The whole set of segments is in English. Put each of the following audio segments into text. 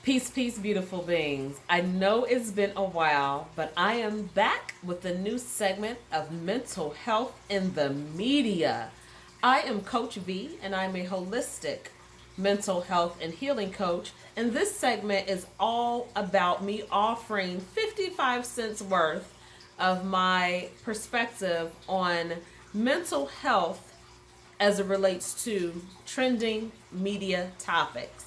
Peace, peace, beautiful beings. I know it's been a while, but I am back with a new segment of mental health in the media. I am Coach V, and I'm a holistic mental health and healing coach. And this segment is all about me offering 55 cents worth of my perspective on mental health as it relates to trending media topics.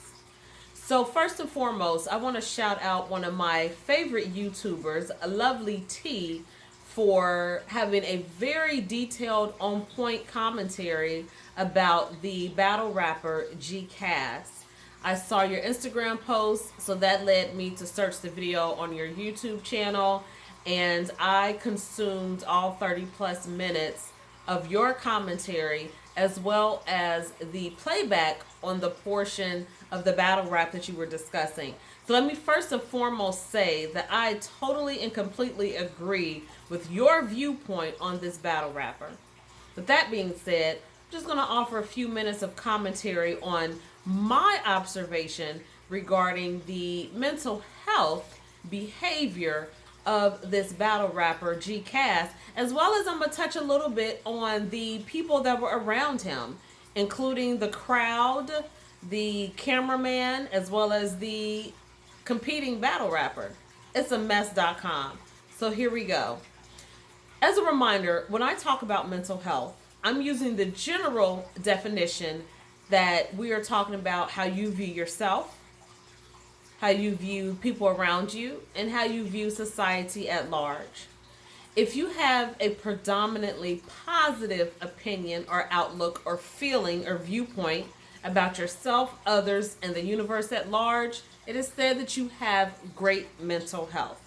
So first and foremost, I want to shout out one of my favorite YouTubers, Lovely T, for having a very detailed, on point commentary about the battle rapper G Cass. I saw your Instagram post, so that led me to search the video on your YouTube channel, and I consumed all 30 plus minutes of your commentary as well as the playback on the portion of the battle rap that you were discussing. So let me first and foremost say that I totally and completely agree with your viewpoint on this battle rapper. With that being said, I'm just going to offer a few minutes of commentary on my observation regarding the mental health behavior of this battle rapper G Cass, as well as I'm gonna touch a little bit on the people that were around him, including the crowd, the cameraman, as well as the competing battle rapper. It's a mess.com. So here we go. As a reminder, when I talk about mental health, I'm using the general definition that we are talking about how you view yourself, how you view people around you, and how you view society at large. If you have a predominantly positive opinion or outlook or feeling or viewpoint about yourself, others, and the universe at large, it is said that you have great mental health.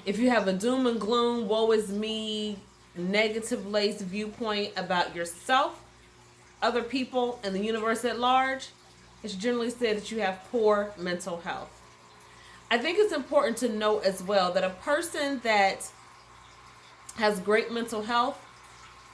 If you have a doom and gloom, woe is me, negative laced viewpoint about yourself, other people, and the universe at large, it's generally said that you have poor mental health. I think it's important to note as well that a person that has great mental health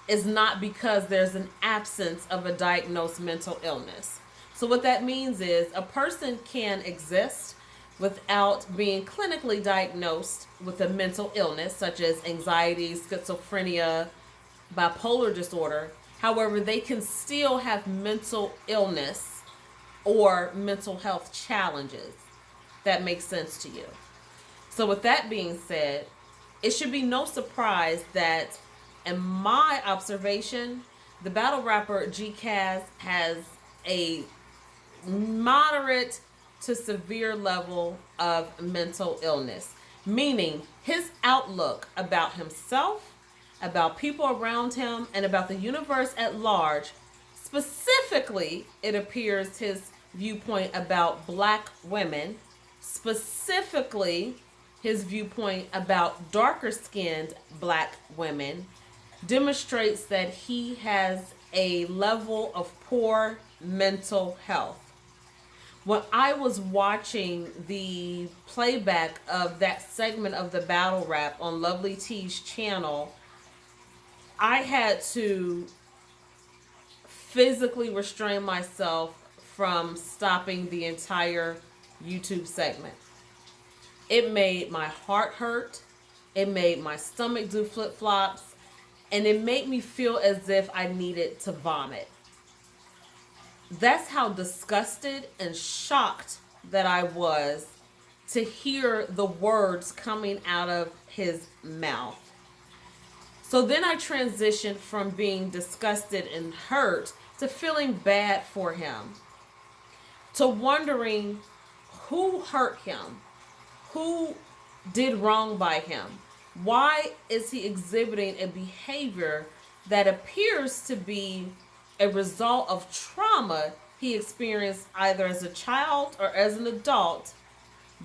is not because there's an absence of a diagnosed mental illness. So what that means is a person can exist without being clinically diagnosed with a mental illness such as anxiety, schizophrenia, bipolar disorder. However, they can still have mental illness or mental health challenges. That makes sense to you. So with that being said, it should be no surprise that in my observation, the battle rapper G Cass has a moderate to severe level of mental illness, meaning his outlook about himself, about people around him, and about the universe at large. Specifically, it appears his viewpoint about black women, specifically his viewpoint about darker skinned black women, demonstrates that he has a level of poor mental health. When I was watching the playback of that segment of the battle rap on Lovely T's channel, I had to physically restrain myself from stopping the entire YouTube segment. It made my heart hurt. It made my stomach do flip-flops. And it made me feel as if I needed to vomit. That's how disgusted and shocked that I was to hear the words coming out of his mouth. So then I transitioned from being disgusted and hurt to feeling bad for him, to wondering who hurt him, who did wrong by him. Why is he exhibiting a behavior that appears to be a result of trauma he experienced either as a child or as an adult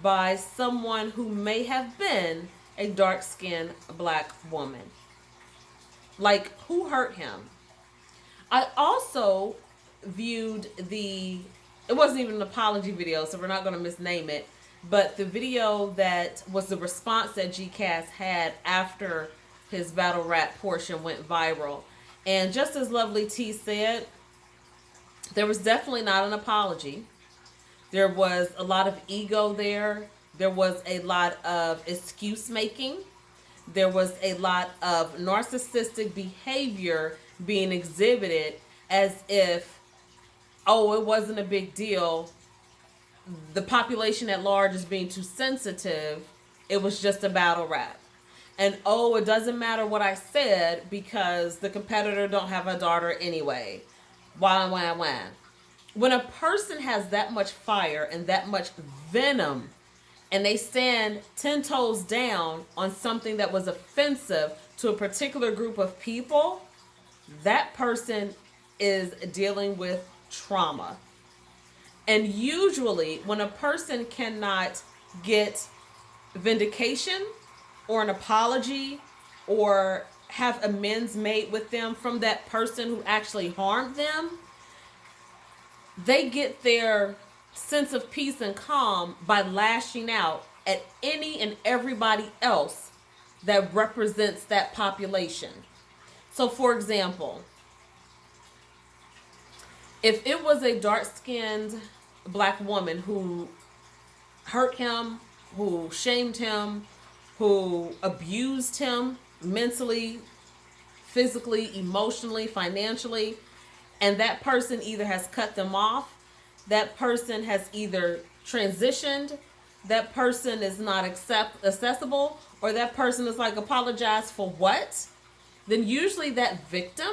by someone who may have been a dark-skinned black woman? Like, who hurt him? I also viewed it wasn't even an apology video, so we're not going to misname it, but the video that was the response that G Cass had after his battle rap portion went viral. And just as Lovely T said, there was definitely not an apology. There was a lot of ego there. There was a lot of excuse making. There was a lot of narcissistic behavior being exhibited as if, oh, it wasn't a big deal. The population at large is being too sensitive. It was just a battle rap. And oh, it doesn't matter what I said because the competitor don't have a daughter anyway. Why, why, why? When a person has that much fire and that much venom and they stand 10 toes down on something that was offensive to a particular group of people, that person is dealing with trauma. And usually, when a person cannot get vindication or an apology or have amends made with them from that person who actually harmed them, they get their sense of peace and calm by lashing out at any and everybody else that represents that population. So, for example, if it was a dark-skinned black woman who hurt him, who shamed him, who abused him mentally, physically, emotionally, financially, and that person either has cut them off, that person has either transitioned, that person is not accessible, or that person is like, apologize for what? Then usually that victim,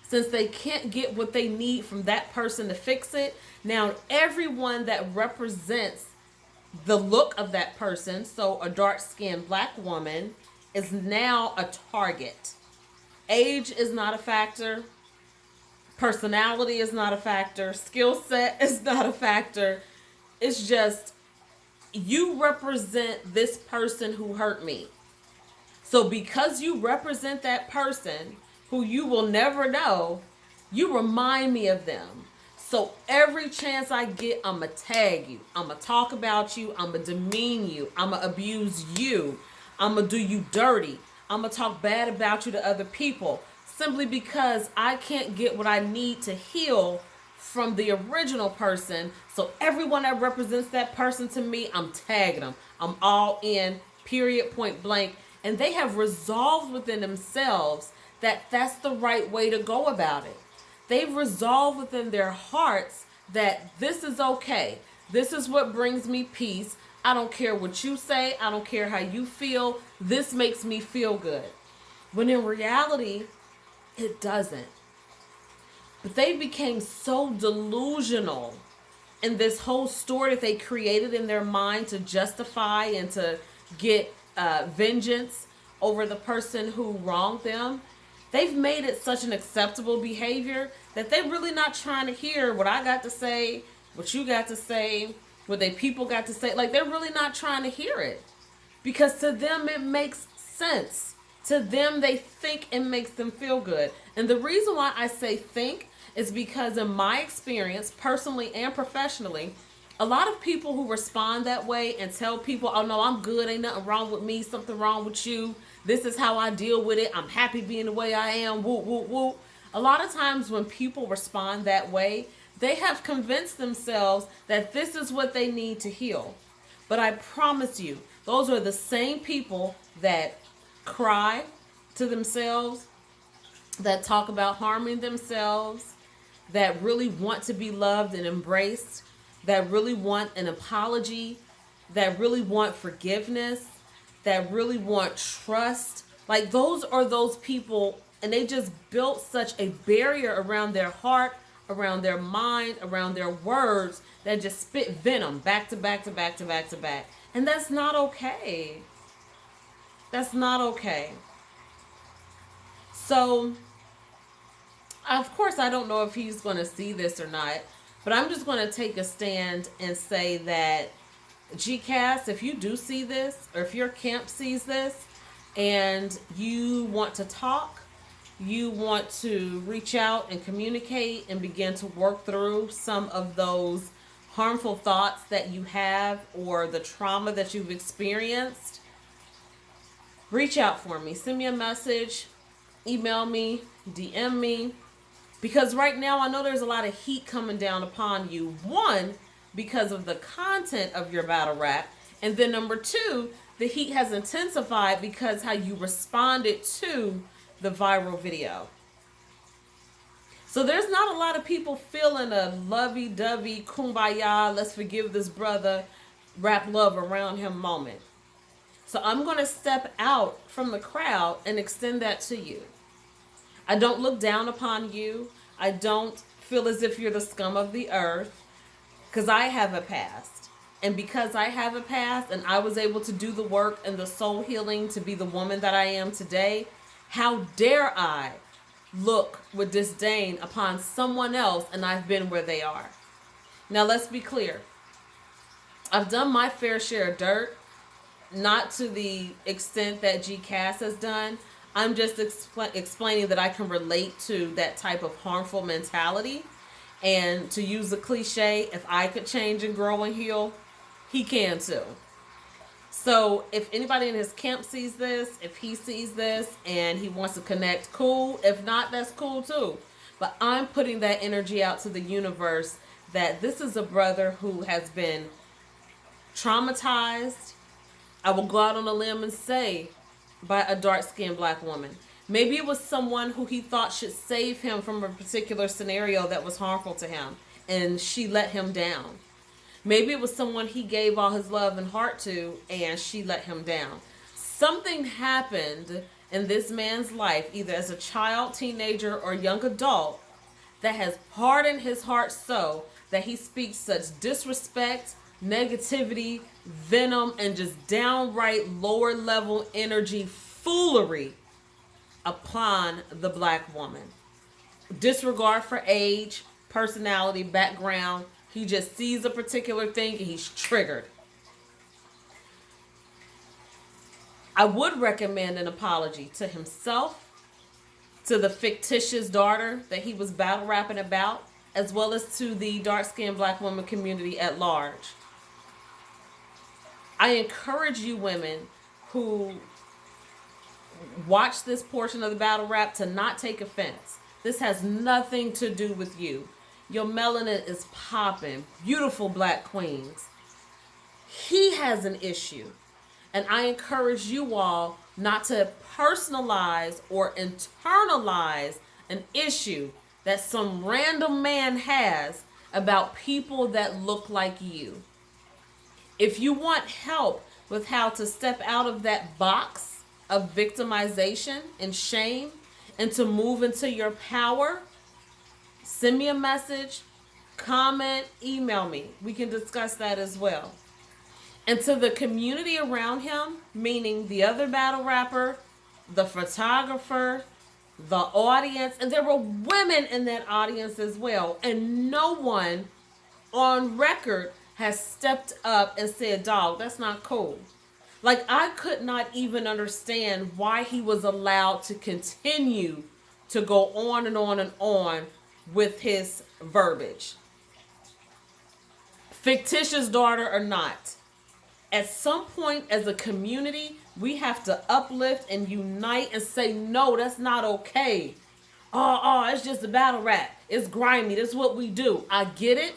since they can't get what they need from that person to fix it, now everyone that represents the look of that person, so a dark-skinned black woman, is now a target. Age is not a factor. Personality is not a factor. Skill set is not a factor. It's just, you represent this person who hurt me. So because you represent that person who you will never know, you remind me of them. So every chance I get, I'm going to tag you. I'm going to talk about you. I'm going to demean you. I'm going to abuse you. I'm going to do you dirty. I'm going to talk bad about you to other people. Simply because I can't get what I need to heal from the original person. So everyone that represents that person to me, I'm tagging them. I'm all in, period, point blank. And they have resolved within themselves that that's the right way to go about it. They've resolved within their hearts that this is okay. This is what brings me peace. I don't care what you say. I don't care how you feel. This makes me feel good. When in reality, it doesn't. But they became so delusional in this whole story that they created in their mind to justify and to get vengeance over the person who wronged them. They've made it such an acceptable behavior that they're really not trying to hear what I got to say, what you got to say, what they people got to say. Like, they're really not trying to hear it. Because to them, it makes sense. To them, they think it makes them feel good. And the reason why I say think is because in my experience, personally and professionally, a lot of people who respond that way and tell people, oh no, I'm good, ain't nothing wrong with me, something wrong with you, this is how I deal with it, I'm happy being the way I am, whoop, whoop, whoop. A lot of times when people respond that way, they have convinced themselves that this is what they need to heal. But I promise you, those are the same people that cry to themselves, that talk about harming themselves, that really want to be loved and embraced, that really want an apology, that really want forgiveness, that really want trust. Like, those are those people, and they just built such a barrier around their heart, around their mind, around their words, that just spit venom back to back to back to back to back. And that's not okay. That's not okay. So, of course, I don't know if he's going to see this or not, but I'm just going to take a stand and say that, GCAS, if you do see this, or if your camp sees this, and you want to talk, you want to reach out and communicate and begin to work through some of those harmful thoughts that you have or the trauma that you've experienced, reach out for me. Send me a message, email me, DM me. Because right now I know there's a lot of heat coming down upon you. One, because of the content of your battle rap. And then number two, the heat has intensified because how you responded to the viral video. So there's not a lot of people feeling a lovey-dovey, kumbaya, let's forgive this brother, rap love around him moment. So I'm going to step out from the crowd and extend that to you. I don't look down upon you. I don't feel as if you're the scum of the earth, because I have a past. And because I have a past and I was able to do the work and the soul healing to be the woman that I am today, how dare I look with disdain upon someone else and I've been where they are. Now let's be clear. I've done my fair share of dirt, not to the extent that G Cass has done. I'm just explaining that I can relate to that type of harmful mentality. And to use the cliche, if I could change and grow and heal, he can too. So if anybody in his camp sees this, if he sees this and he wants to connect, cool. If not, that's cool too. But I'm putting that energy out to the universe that this is a brother who has been traumatized. I will go out on a limb and say, by a dark-skinned black woman. Maybe it was someone who he thought should save him from a particular scenario that was harmful to him, and she let him down. Maybe it was someone he gave all his love and heart to, and she let him down. Something happened in this man's life, either as a child, teenager, or young adult, that has hardened his heart so that he speaks such disrespect, negativity, venom, and just downright lower level energy foolery upon the black woman. Disregard for age, personality, background. He just sees a particular thing and he's triggered. I would recommend an apology to himself, to the fictitious daughter that he was battle rapping about, as well as to the dark-skinned black woman community at large. I encourage you women who watch this portion of the battle rap to not take offense. This has nothing to do with you. Your melanin is popping. Beautiful black queens. He has an issue. And I encourage you all not to personalize or internalize an issue that some random man has about people that look like you. If you want help with how to step out of that box of victimization and shame and to move into your power, send me a message, comment, email me. We can discuss that as well. And to the community around him, meaning the other battle rapper, the photographer, the audience, and there were women in that audience as well. And no one on record has stepped up and said, dog, that's not cool. Like, I could not even understand why he was allowed to continue to go on and on and on with his verbiage. Fictitious daughter or not, at some point as a community, we have to uplift and unite and say, no, that's not okay. Oh, it's just a battle rap. It's grimy. That's what we do. I get it.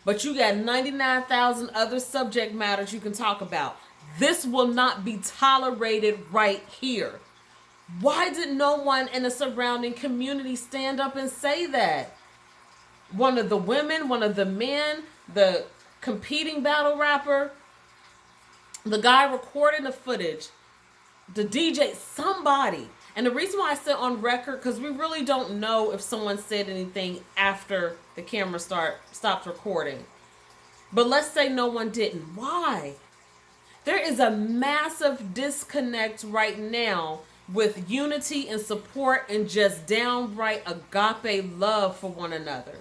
But you got 99,000 other subject matters you can talk about. This will not be tolerated right here. Why did no one in the surrounding community stand up and say that? One of the women, one of the men, the competing battle rapper, the guy recording the footage, the DJ, somebody. And the reason why I said on record, because we really don't know if someone said anything after the camera stopped recording. But let's say no one didn't. Why? There is a massive disconnect right now with unity and support and just downright agape love for one another.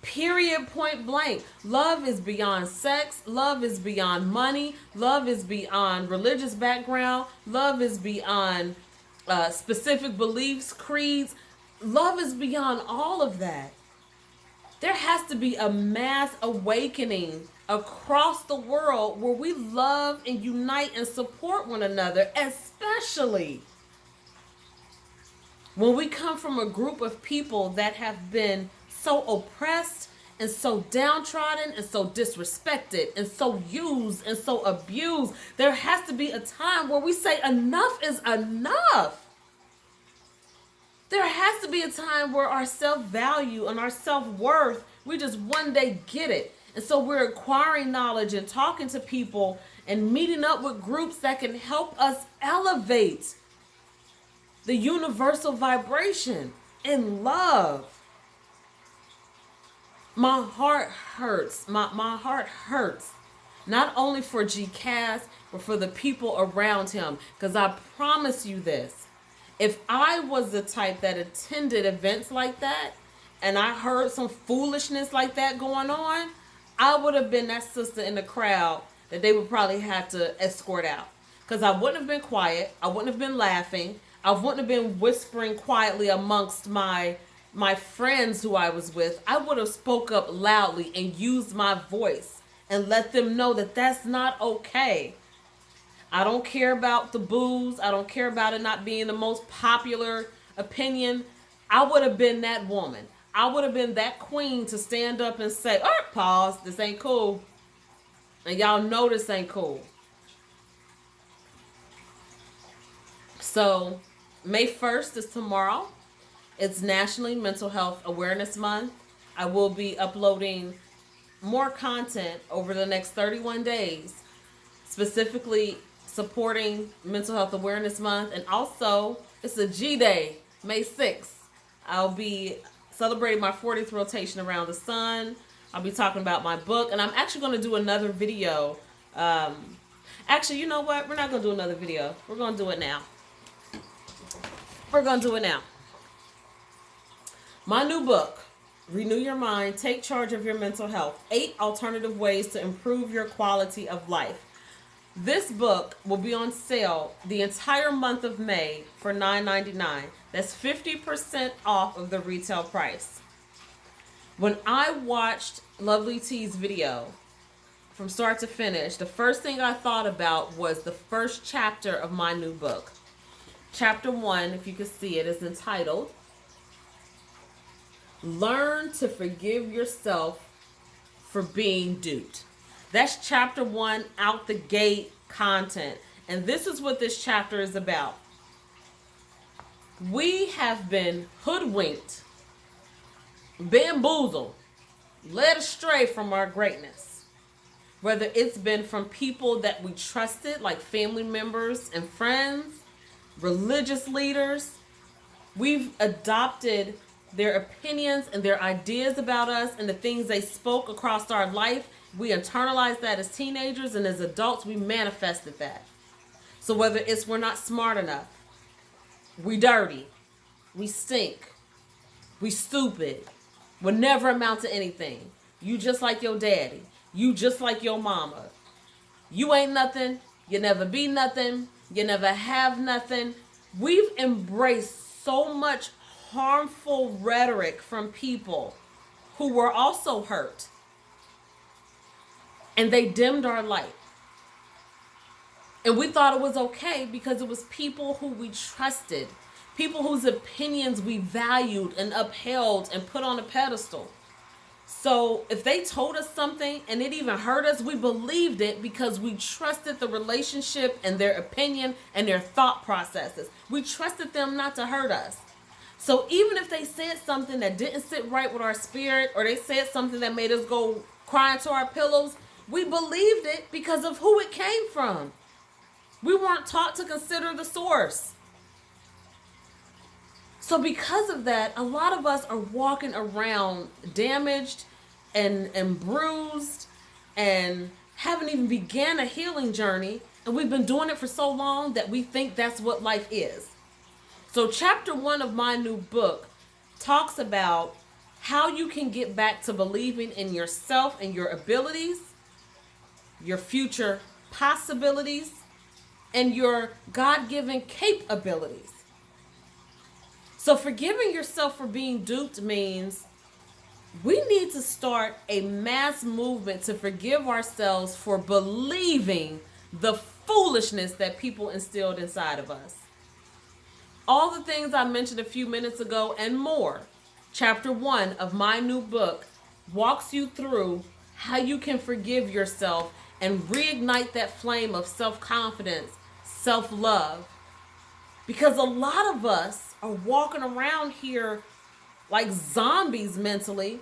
Period, point blank. Love is beyond sex. Love is beyond money. Love is beyond religious background. Love is beyond specific beliefs, creeds. Love is beyond all of that. There has to be a mass awakening across the world where we love and unite and support one another, especially when we come from a group of people that have been so oppressed and so downtrodden and so disrespected and so used and so abused. There has to be a time where we say enough is enough. There has to be a time where our self-value and our self-worth, we just one day get it. And so we're acquiring knowledge and talking to people and meeting up with groups that can help us elevate the universal vibration in love. My heart hurts. My heart hurts. Not only for G Cass, but for the people around him. Because I promise you this. If I was the type that attended events like that, and I heard some foolishness like that going on, I would have been that sister in the crowd that they would probably have to escort out. Because I wouldn't have been quiet. I wouldn't have been laughing. I wouldn't have been whispering quietly amongst my friends who I was with. I would have spoke up loudly and used my voice and let them know that that's not okay. I don't care about the boos. I don't care about it not being the most popular opinion. I would have been that woman. I would have been that queen to stand up and say, all right, pause, this ain't cool. And y'all know this ain't cool. So May 1st is tomorrow. It's Nationally Mental Health Awareness Month. I will be uploading more content over the next 31 days, specifically supporting Mental Health Awareness Month. And also, it's a G Day, May 6th. I'll be celebrating my 40th rotation around the sun. I'll be talking about my book. And I'm actually going to do another video. Actually, you know what? We're not going to do another video. We're going to do it now. We're going to do it now. My new book, Renew Your Mind, Take Charge of Your Mental Health, 8 Alternative Ways to Improve Your Quality of Life. This book will be on sale the entire month of May for $9.99. That's 50% off of the retail price. When I watched Lovely T's video from start to finish, the first thing I thought about was the first chapter of my new book. Chapter 1, if you can see it, is entitled Learn to Forgive Yourself for Being Duped. That's chapter 1, out the gate content. And this is what this chapter is about. We have been hoodwinked, bamboozled, led astray from our greatness. Whether it's been from people that we trusted, like family members and friends, religious leaders, we've adopted their opinions and their ideas about us and the things they spoke across our life. We internalized that as teenagers, and as adults, we manifested that. So whether it's we're not smart enough, we dirty, we stink, we stupid, we'll never amount to anything. You just like your daddy. You just like your mama. You ain't nothing. You never be nothing. You never have nothing. We've embraced so much harmful rhetoric from people who were also hurt. And they dimmed our light. And we thought it was okay because it was people who we trusted. People whose opinions we valued and upheld and put on a pedestal. So if they told us something and it even hurt us, we believed it because we trusted the relationship and their opinion and their thought processes. We trusted them not to hurt us. So even if they said something that didn't sit right with our spirit, or they said something that made us go crying to our pillows, we believed it because of who it came from. We weren't taught to consider the source. So because of that, a lot of us are walking around damaged and bruised and haven't even began a healing journey. And we've been doing it for so long that we think that's what life is. So chapter 1 of my new book talks about how you can get back to believing in yourself and your abilities, your future possibilities, and your God-given capabilities. So forgiving yourself for being duped means we need to start a mass movement to forgive ourselves for believing the foolishness that people instilled inside of us. All the things I mentioned a few minutes ago and more. Chapter 1 of my new book, walks you through how you can forgive yourself and reignite that flame of self-confidence, self-love. Because a lot of us are walking around here like zombies mentally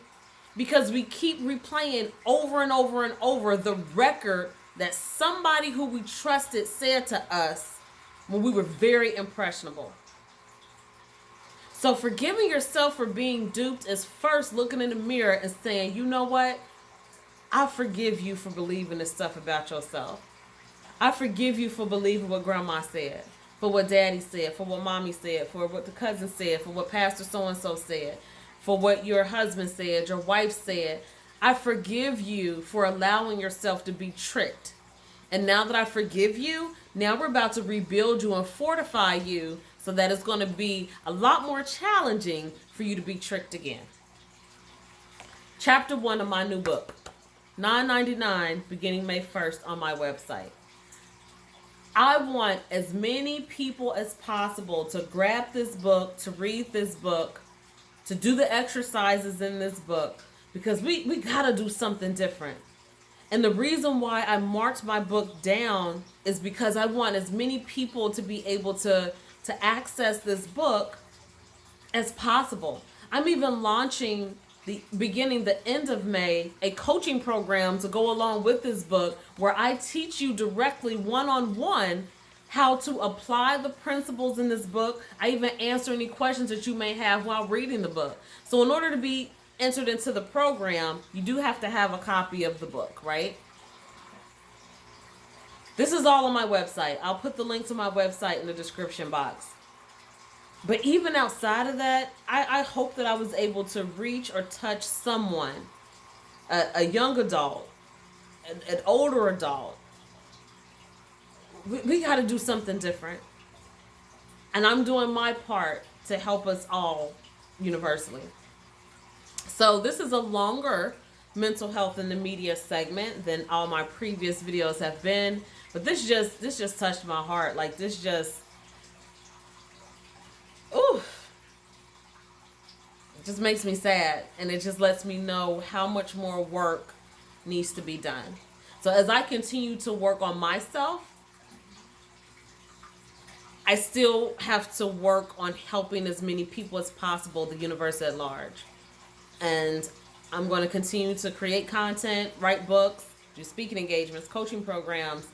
because we keep replaying over and over and over the record that somebody who we trusted said to us when we were very impressionable. So forgiving yourself for being duped is first looking in the mirror and saying, you know what? I forgive you for believing this stuff about yourself. I forgive you for believing what grandma said, for what daddy said, for what mommy said, for what the cousin said, for what pastor so-and-so said, for what your husband said, your wife said. I forgive you for allowing yourself to be tricked. And now that I forgive you, now we're about to rebuild you and fortify you so that it's going to be a lot more challenging for you to be tricked again. Chapter 1 of my new book, $9.99, beginning May 1st on my website. I want as many people as possible to grab this book, to read this book, to do the exercises in this book, because we got to do something different. And the reason why I marked my book down is because I want as many people to be able to access this book as possible. I'm even launching beginning the end of May, a coaching program to go along with this book where I teach you directly one-on-one how to apply the principles in this book. I even answer any questions that you may have while reading the book. So in order to be entered into the program, you do have to have a copy of the book, right? This is all on my website. I'll put the link to my website in the description box. But even outside of that, I hope that I was able to reach or touch someone, a young adult, an older adult. We got to do something different. And I'm doing my part to help us all universally. So this is a longer mental health in the media segment than all my previous videos have been. But this just touched my heart. Like this just, oof. It just makes me sad. And it just lets me know how much more work needs to be done. So as I continue to work on myself, I still have to work on helping as many people as possible, the universe at large. And I'm going to continue to create content, write books, do speaking engagements, coaching programs,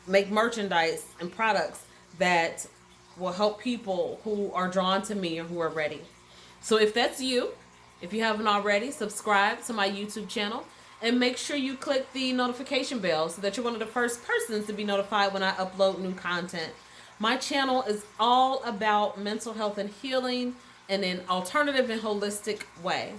make merchandise and products that will help people who are drawn to me or who are ready. So if that's you, if you haven't already, subscribe to my YouTube channel and make sure you click the notification bell so that you're one of the first persons to be notified when I upload new content. My channel is all about mental health and healing in an alternative and holistic way.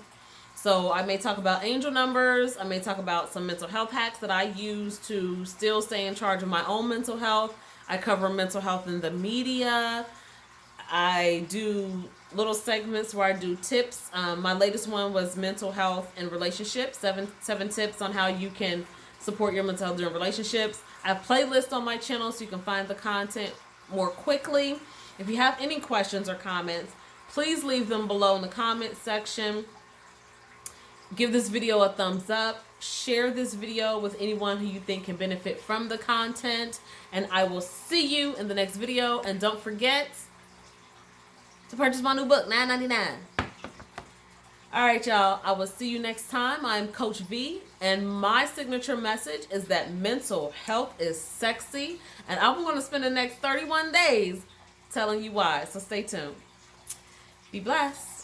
So I may talk about angel numbers. I may talk about some mental health hacks that I use to still stay in charge of my own mental health. I cover mental health in the media. I do little segments where I do tips. My latest one was mental health and relationships, seven tips on how you can support your mental health during relationships. I have playlists on my channel so you can find the content more quickly. If you have any questions or comments, please leave them below in the comment section. Give this video a thumbs up. Share this video with anyone who you think can benefit from the content. And I will see you in the next video. And don't forget to purchase my new book, $9.99. All right, y'all. I will see you next time. I'm Coach V, and my signature message is that mental health is sexy, and I'm going to spend the next 31 days telling you why. So stay tuned. Be blessed.